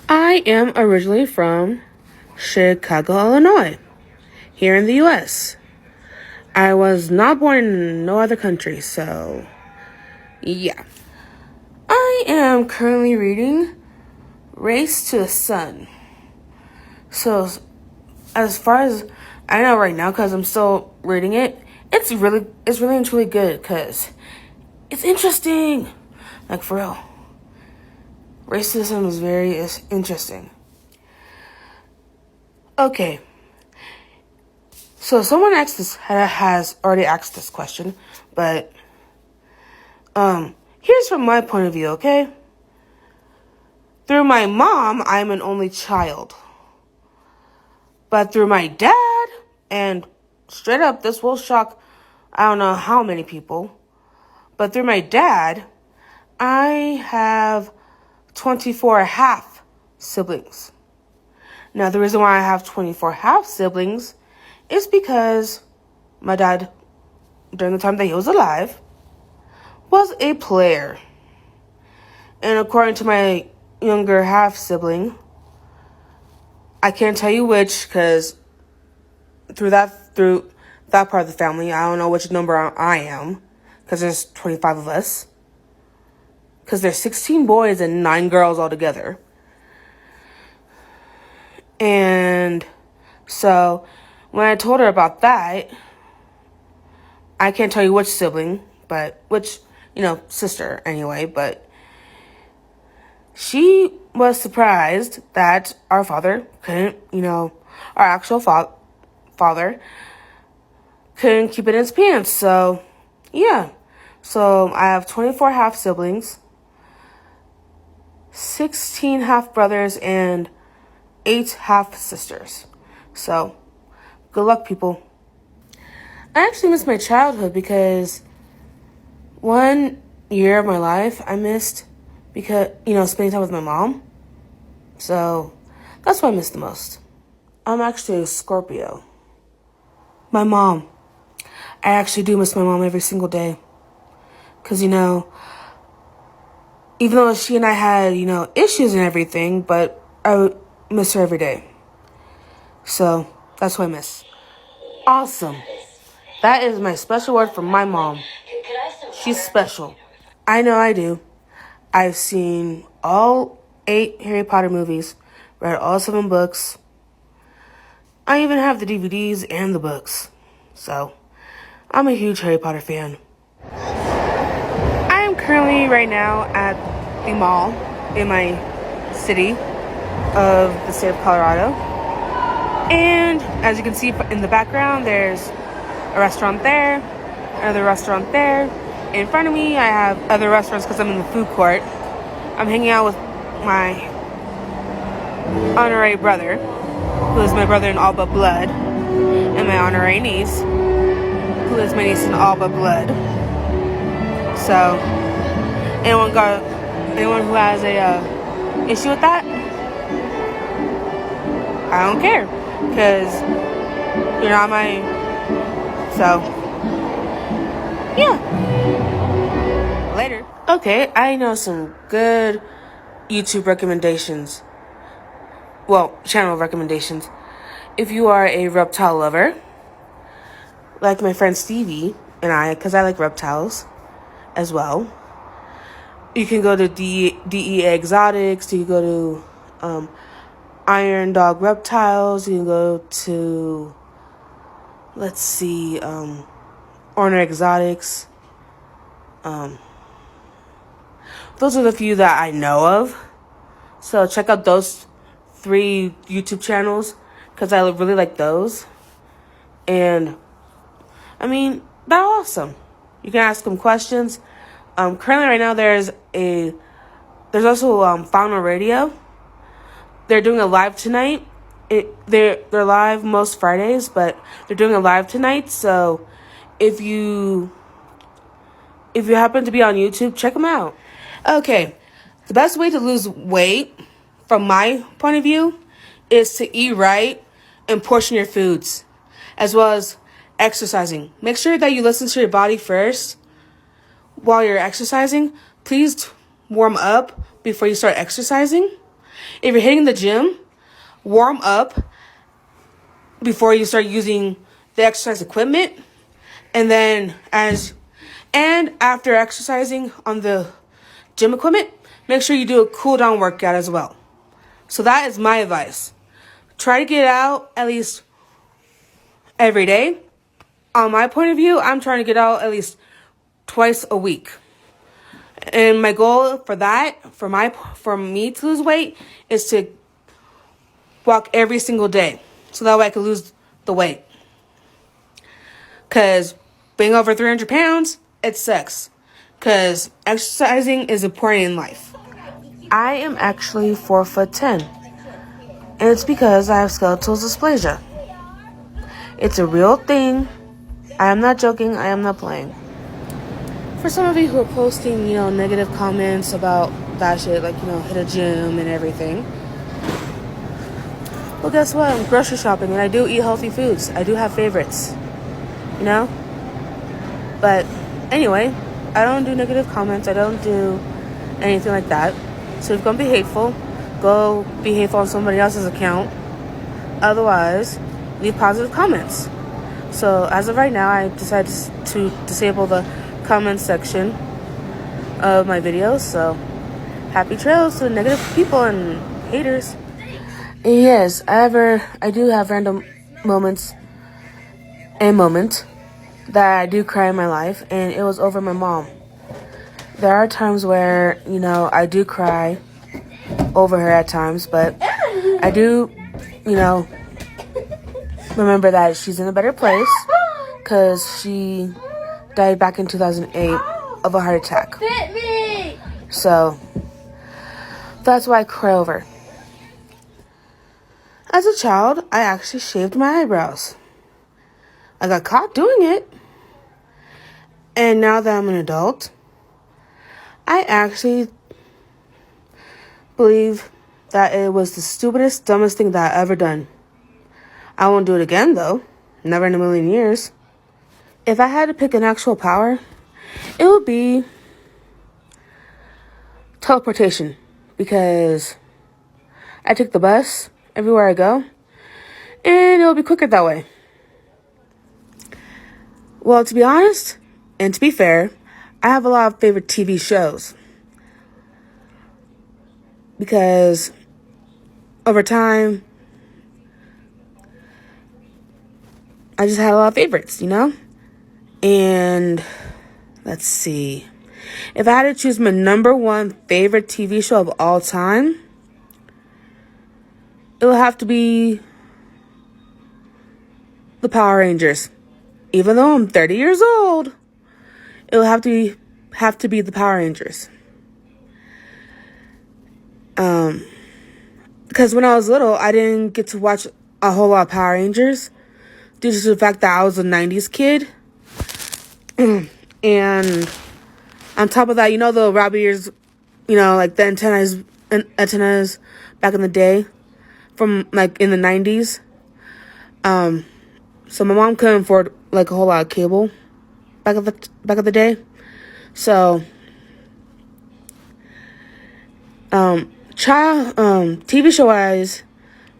I am originally from Chicago, Illinois, here in the U.S. I was not born in no other country, so yeah. I am currently reading Race to the Sun. So, as far as I know right now, because I'm still reading it, it's really and truly good, because it's interesting. Like, for real. Race to the Sun was very interesting. Okay. So someone has already asked this question, but here's from my point of view, okay? Through my mom, I'm an only child. But through my dad, and straight up, this will shock I don't know how many people, but through my dad, I have 24 half siblings. Now, the reason why I have 24 half siblings is because my dad, during the time that he was alive, was a player. And according to my younger half sibling, I can't tell you which, because through that part of the family, I don't know which number I am, because there's 25 of us. Because there's 16 boys and 9 girls altogether. And so when I told her about that, I can't tell you which sibling, but which, sister anyway, but she was surprised that our father couldn't, our actual father couldn't keep it in his pants. So, yeah. So I have 24 half siblings, 16 half brothers, and 8 half sisters. So, good luck, people. I actually miss my childhood because one year of my life I missed because, spending time with my mom. So, that's what I miss the most. I'm actually a Scorpio. My mom. I actually do miss my mom every single day. Because, even though she and I had, issues and everything, but I would miss her every day. So, that's what I miss. Awesome. That is my special word from my mom. She's special. I know I do. I've seen all 8 Harry Potter movies, read all 7 books. I even have the DVDs and the books. So, I'm a huge Harry Potter fan. I am currently right now at the mall in my city of the state of Colorado. And as you can see in the background, there's a restaurant there, another restaurant there. In front of me, I have other restaurants because I'm in the food court. I'm hanging out with my honorary brother, who is my brother in all but blood, and my honorary niece, who is my niece in all but blood. So, anyone who has a issue with that, I don't care, because you're not my. So, yeah. Later. Okay, I know some good YouTube recommendations. Well, channel recommendations. If you are a reptile lover, like my friend Stevie and I, because I like reptiles as well, you can go to DEA Exotics. You can go to Iron Dog Reptiles. You can go to, let's see, Orner Exotics. Those are the few that I know of. So check out those 3 YouTube channels because I really like those. And, they're awesome. You can ask them questions. Currently right now there's also Fauna Radio. They're doing a live tonight. They're live most Fridays, but they're doing a live tonight. So if you happen to be on YouTube, check them out. Okay, the best way to lose weight, from my point of view, is to eat right and portion your foods, as well as exercising. Make sure that you listen to your body first while you're exercising. Please warm up before you start exercising. If you're hitting the gym, warm up before you start using the exercise equipment. And then after exercising on the gym equipment, make sure you do a cool down workout as well. So that is my advice. Try to get out at least every day. On my point of view, I'm trying to get out at least twice a week. And my goal for that, for me to lose weight, is to walk every single day. So that way I can lose the weight. Because being over 300 pounds, it sucks. Because exercising is important in life. I am actually 4'10". And it's because I have skeletal dysplasia. It's a real thing. I am not joking. I am not playing. For some of you who are posting, negative comments about that shit, like, hit a gym and everything. Well, guess what? I'm grocery shopping and I do eat healthy foods. I do have favorites. But anyway, I don't do negative comments. I don't do anything like that. So if you're going to be hateful, go be hateful on somebody else's account. Otherwise, leave positive comments. So as of right now, I decided to disable the comment section of my videos. So happy trails to negative people and haters. And yes, I do have random moments, a moment that I do cry in my life, and it was over my mom. There are times where, I do cry over her at times, but I do, remember that she's in a better place because she died back in 2008 of a heart attack. So that's why I cry over. As a child, I actually shaved my eyebrows. I got caught doing it. And now that I'm an adult, I actually believe that it was the stupidest, dumbest thing that I've ever done. I won't do it again, though. Never in a million years. If I had to pick an actual power, it would be teleportation. Because I take the bus everywhere I go, and it'll be quicker that way. Well, to be honest, and to be fair, I have a lot of favorite TV shows. Because over time, I just had a lot of favorites, And let's see. If I had to choose my number one favorite TV show of all time, it would have to be the Power Rangers. Even though I'm 30 years old, it will have to be the Power Rangers. Because when I was little, I didn't get to watch a whole lot of Power Rangers due to the fact that I was a 90s kid. And on top of that, the rabbit ears, like the antennas back in the day from like in the 90s. So my mom couldn't afford like a whole lot of cable back of the day. So TV show wise,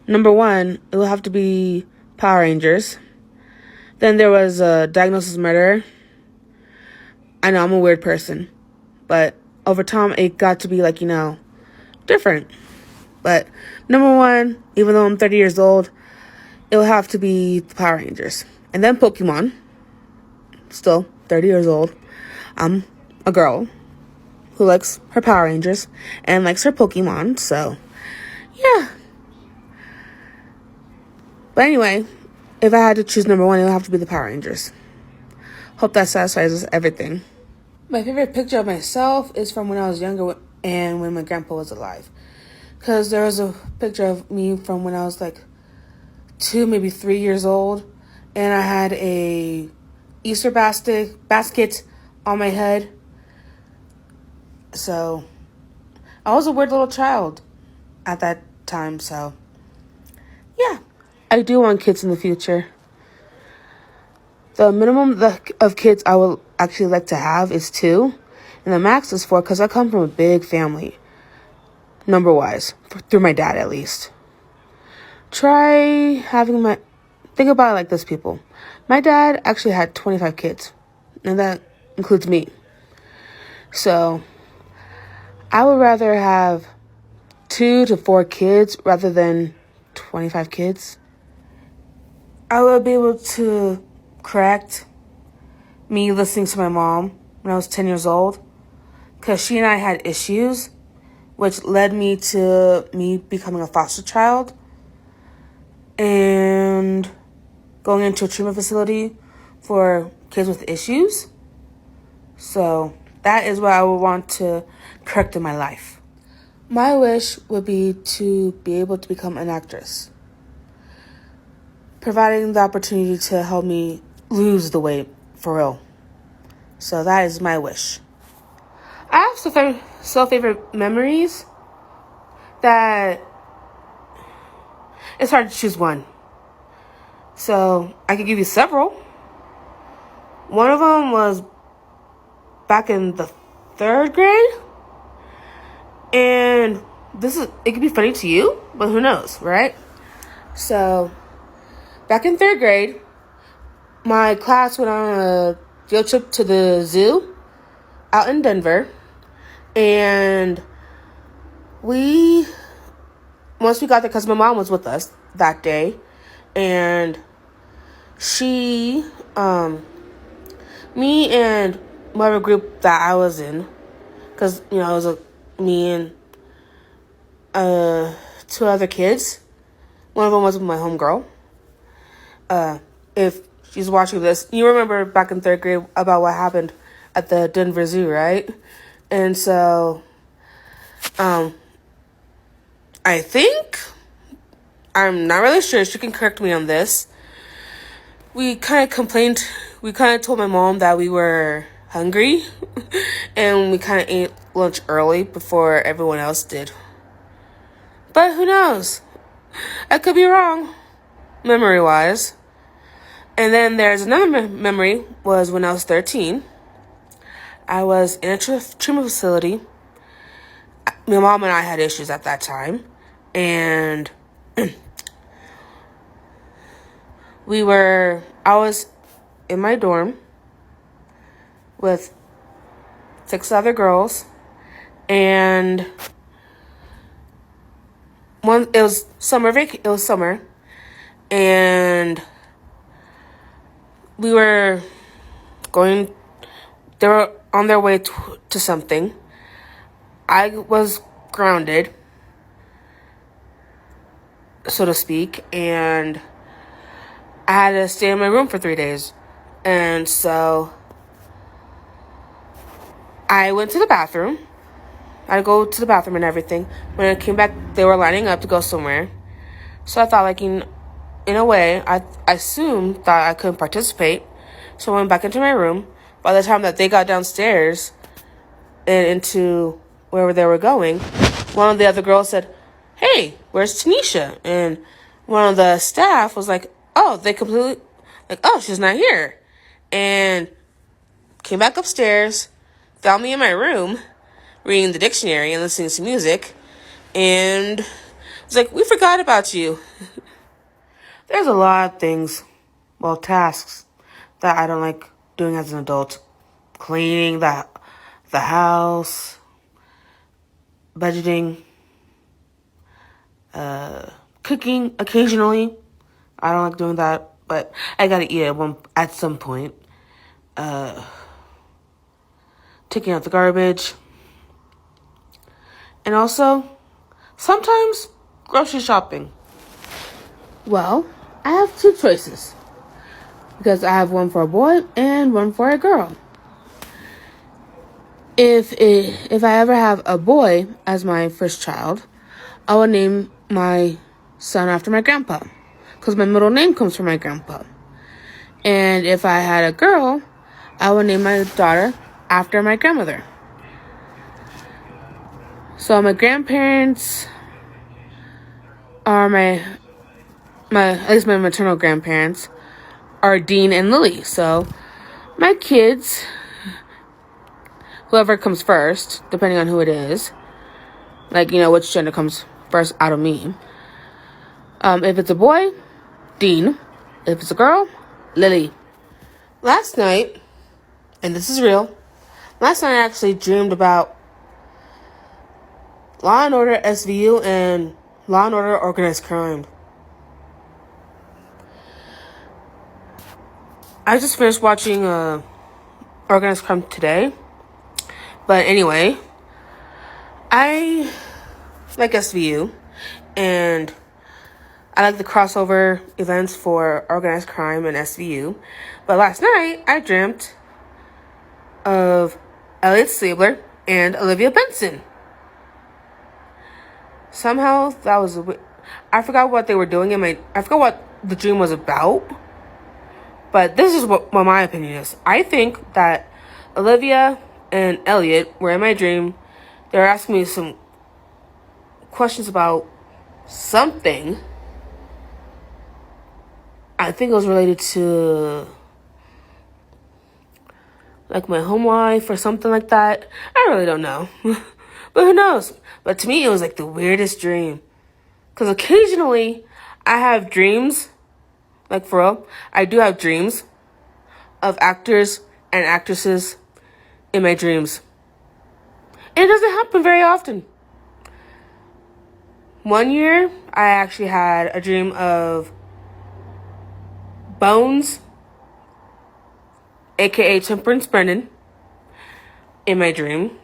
number one, it will have to be Power Rangers. Then there was Diagnosis Murder. I know I'm a weird person, but over time it got to be like, different. But number one, even though I'm 30 years old, it will have to be the Power Rangers. And then Pokemon. Still 30 years old. I'm a girl who likes her Power Rangers and likes her Pokemon. So, yeah. But anyway, if I had to choose number one, it would have to be the Power Rangers. Hope that satisfies everything. My favorite picture of myself is from when I was younger and when my grandpa was alive. Because there was a picture of me from when I was like 2, maybe 3 years old. And I had a Easter basket on my head. So I was a weird little child at that time. So yeah, I do want kids in the future. The minimum of kids I would actually like to have is 2. And the max is 4 because I come from a big family. number wise, through my dad at least. Think about it like this, people. My dad actually had 25 kids, and that includes me. So I would rather have 2 to 4 kids rather than 25 kids. I would be able to correct me listening to my mom when I was 10 years old, because she and I had issues, which led me to me becoming a foster child and going into a treatment facility for kids with issues. So that is what I would want to correct in my life. My wish would be to be able to become an actress, providing the opportunity to help me lose the weight for real. So that is my wish. I have some favorite memories that it's hard to choose one. So I could give you several. One of them was back in the 3rd grade. And it could be funny to you, but who knows, right? So back in 3rd grade, my class went on a field trip to the zoo out in Denver. And once we got there, because my mom was with us that day, and me and whatever group that I was in, because, it was me and 2 other kids. One of them was with my homegirl. If she's watching this, you remember back in 3rd grade about what happened at the Denver Zoo, right? And so, I think, I'm not really sure, she can correct me on this. We kind of told my mom that we were hungry, and we kind of ate lunch early before everyone else did. But who knows? I could be wrong, memory-wise. And then there's another memory, was when I was 13. I was in a treatment facility. My mom and I had issues at that time. And I was in my dorm with 6 other girls. And it was summer. And they were on their way to something. I was grounded, so to speak, and I had to stay in my room for 3 days. And so I went to the bathroom. I had to go to the bathroom and everything. When I came back, they were lining up to go somewhere. So I thought, in a way, I assumed that I couldn't participate. So I went back into my room. By the time that they got downstairs and into wherever they were going, one of the other girls said, "Hey, where's Tanisha?" And one of the staff was like, "Oh, she's not here." And came back upstairs, found me in my room, reading the dictionary and listening to music, and was like, "We forgot about you." There's a lot of things, tasks that I don't like doing as an adult. Cleaning the house, budgeting, cooking occasionally. I don't like doing that, but I gotta eat at some point. Taking out the garbage. And also, sometimes grocery shopping. Well, I have 2 choices, because I have one for a boy and one for a girl. If I ever have a boy as my first child, I will name my son after my grandpa, because my middle name comes from my grandpa. And if I had a girl, I would name my daughter after my grandmother. So my grandparents are at least my maternal grandparents are Dean and Lily. So my kids, whoever comes first, depending on who it is, Like, which gender comes first out of me. If it's a boy, Dean. If it's a girl, Lily. Last night, and this is real, last night I actually dreamed about Law & Order SVU and Law & Order Organized Crime. I just finished watching Organized Crime today. But anyway, I like SVU, and I like the crossover events for Organized Crime and SVU. But last night, I dreamt of Elliot Stabler and Olivia Benson. Somehow, that was I forgot what they were doing I forgot what the dream was about. But this is what my opinion is. I think that Olivia and Elliot were in my dream. They were asking me some questions about something. I think it was related to like my home life or something like that. I really don't know. But who knows? But to me, it was like the weirdest dream. Because occasionally, I have dreams, like for real, I do have dreams of actors and actresses in my dreams. And it doesn't happen very often. One year, I actually had a dream of Bones, aka Temperance Brennan, in my dream.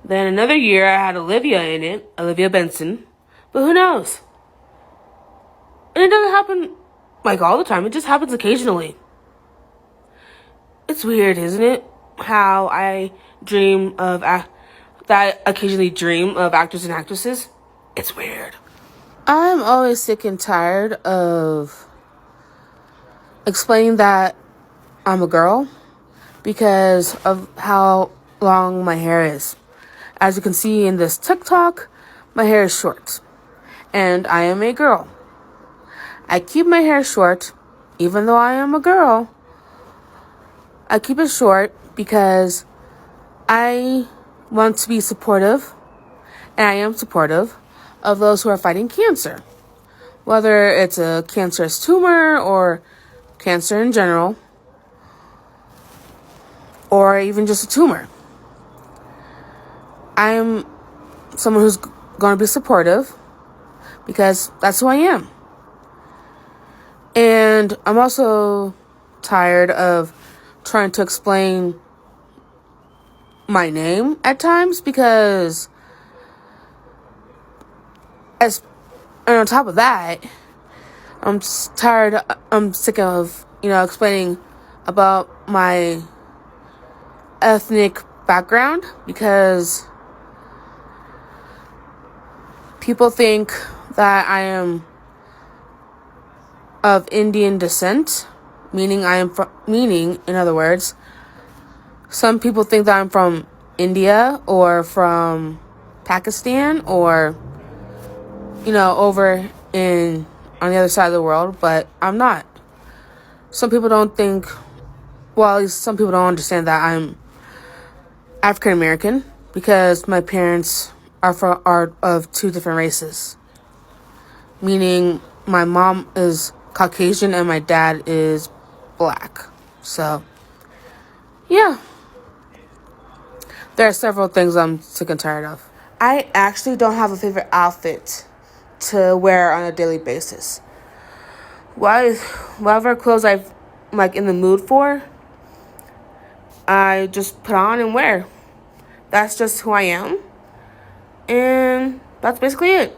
Then another year, I had Olivia in it, Olivia Benson. But who knows? And it doesn't happen like all the time. It just happens occasionally. It's weird, isn't it? How I dream of that I occasionally dream of actors and actresses. It's weird. I'm always sick and tired of explaining that I'm a girl because of how long my hair is. As you can see in this TikTok, my hair is short. And I am a girl. I keep my hair short, even though I am a girl. I keep it short because I want to be supportive, and I am supportive, of those who are fighting cancer. Whether it's a cancerous tumor or cancer in general, or even just a tumor. I am someone who's going to be supportive because that's who I am. And I'm also tired of trying to explain my name at times because and on top of that, I'm sick of, explaining about my ethnic background because people think that I am of Indian descent, meaning in other words, some people think that I'm from India or from Pakistan or, over on the other side of the world, but I'm not. Some people don't think, well, at least some people don't understand that I'm African American because my parents are of two different races. Meaning my mom is Caucasian and my dad is black. So, yeah. There are several things I'm sick and tired of. I actually don't have a favorite outfit to wear on a daily basis. Whatever clothes I'm in the mood for, I just put on and wear. That's just who I am. And that's basically it.